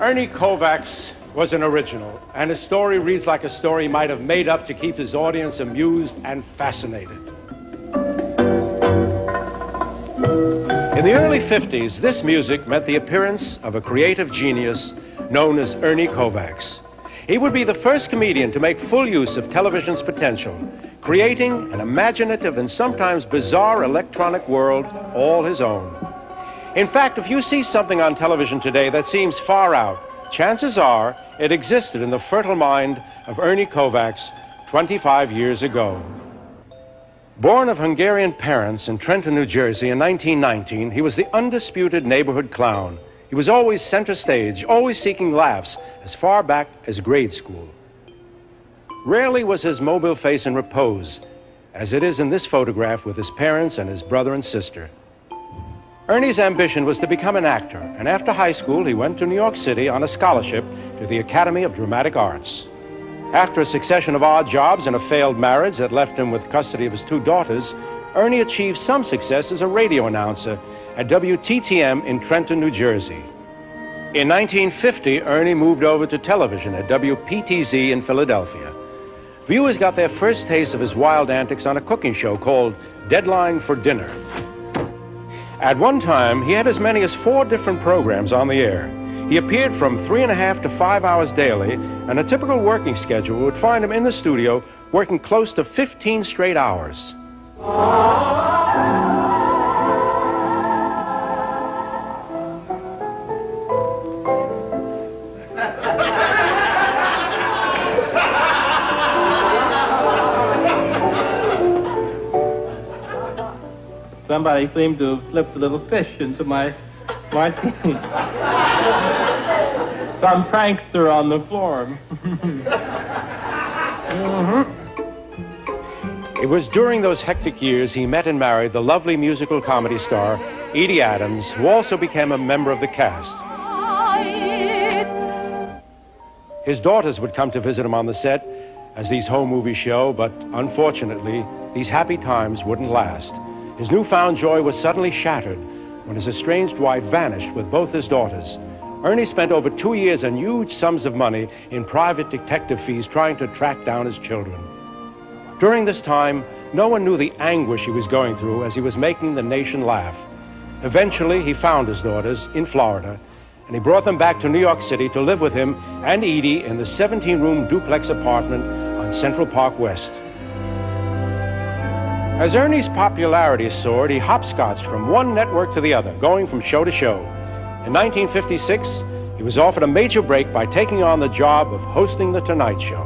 Ernie Kovacs was an original, and his story reads like a story he might have made up to keep his audience amused and fascinated. In the early 50s, this music meant the appearance of a creative genius known as Ernie Kovacs. He would be the first comedian to make full use of television's potential, creating an imaginative and sometimes bizarre electronic world all his own. In fact, if you see something on television today that seems far out, chances are it existed in the fertile mind of Ernie Kovacs 25 years ago. Born of Hungarian parents in Trenton, New Jersey in 1919, he was the undisputed neighborhood clown. He was always center stage, always seeking laughs as far back as grade school. Rarely was his mobile face in repose, as it is in this photograph with his parents and his brother and sister. Ernie's ambition was to become an actor, and after high school, he went to New York City on a scholarship to the Academy of Dramatic Arts. After a succession of odd jobs and a failed marriage that left him with custody of his 2 daughters, Ernie achieved some success as a radio announcer at WTTM in Trenton, New Jersey. In 1950, Ernie moved over to television at WPTZ in Philadelphia. Viewers got their first taste of his wild antics on a cooking show called Deadline for Dinner. At one time, he had as many as 4 different programs on the air. He appeared from 3.5 to 5 hours daily, and a typical working schedule would find him in the studio working close to 15 straight hours. Somebody seemed to have slipped a little fish into my martini. Some prankster on the floor. It was during those hectic years he met and married the lovely musical comedy star Edie Adams, who also became a member of the cast. His daughters would come to visit him on the set as these home movies show, but unfortunately, these happy times wouldn't last. His newfound joy was suddenly shattered when his estranged wife vanished with both his daughters. Ernie spent over 2 years and huge sums of money in private detective fees trying to track down his children. During this time, no one knew the anguish he was going through as he was making the nation laugh. Eventually, he found his daughters in Florida, and he brought them back to New York City to live with him and Edie in the 17-room duplex apartment on Central Park West. As Ernie's popularity soared, he hopscotched from one network to the other, going from show to show. In 1956, he was offered a major break by taking on the job of hosting The Tonight Show.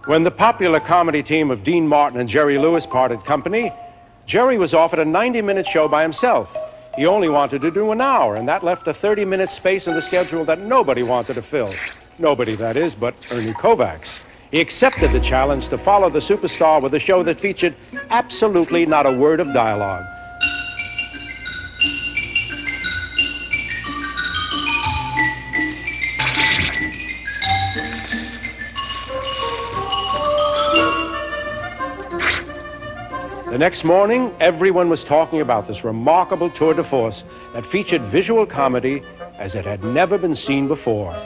When the popular comedy team of Dean Martin and Jerry Lewis parted company, Jerry was offered a 90-minute show by himself. He only wanted to do an hour, and that left a 30-minute space in the schedule that nobody wanted to fill. Nobody, that is, but Ernie Kovacs. He accepted the challenge to follow the superstar with a show that featured absolutely not a word of dialogue. The next morning, everyone was talking about this remarkable tour de force that featured visual comedy as it had never been seen before.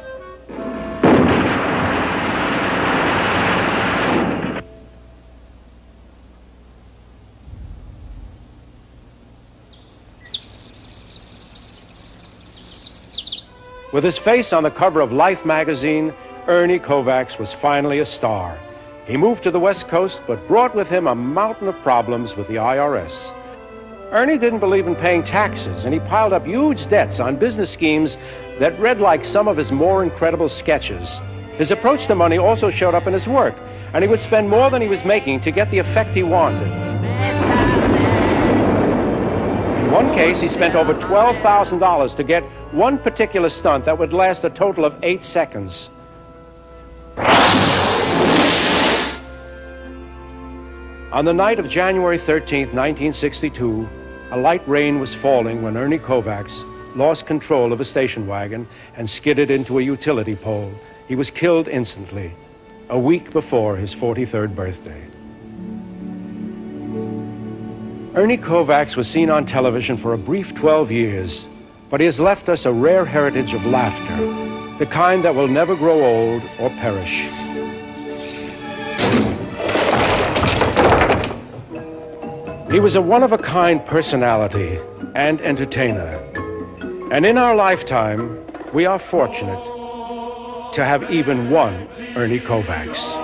With his face on the cover of Life magazine, Ernie Kovacs was finally a star. He moved to the West Coast, but brought with him a mountain of problems with the IRS. Ernie didn't believe in paying taxes, and he piled up huge debts on business schemes that read like some of his more incredible sketches. His approach to money also showed up in his work, and he would spend more than he was making to get the effect he wanted. In one case, he spent over $12,000 to get one particular stunt that would last a total of 8 seconds. On the night of January 13th, 1962, a light rain was falling when Ernie Kovacs lost control of a station wagon and skidded into a utility pole. He was killed instantly, a week before his 43rd birthday. Ernie Kovacs was seen on television for a brief 12 years, but he has left us a rare heritage of laughter, the kind that will never grow old or perish. He was a one-of-a-kind personality and entertainer, and in our lifetime, we are fortunate to have even one Ernie Kovacs.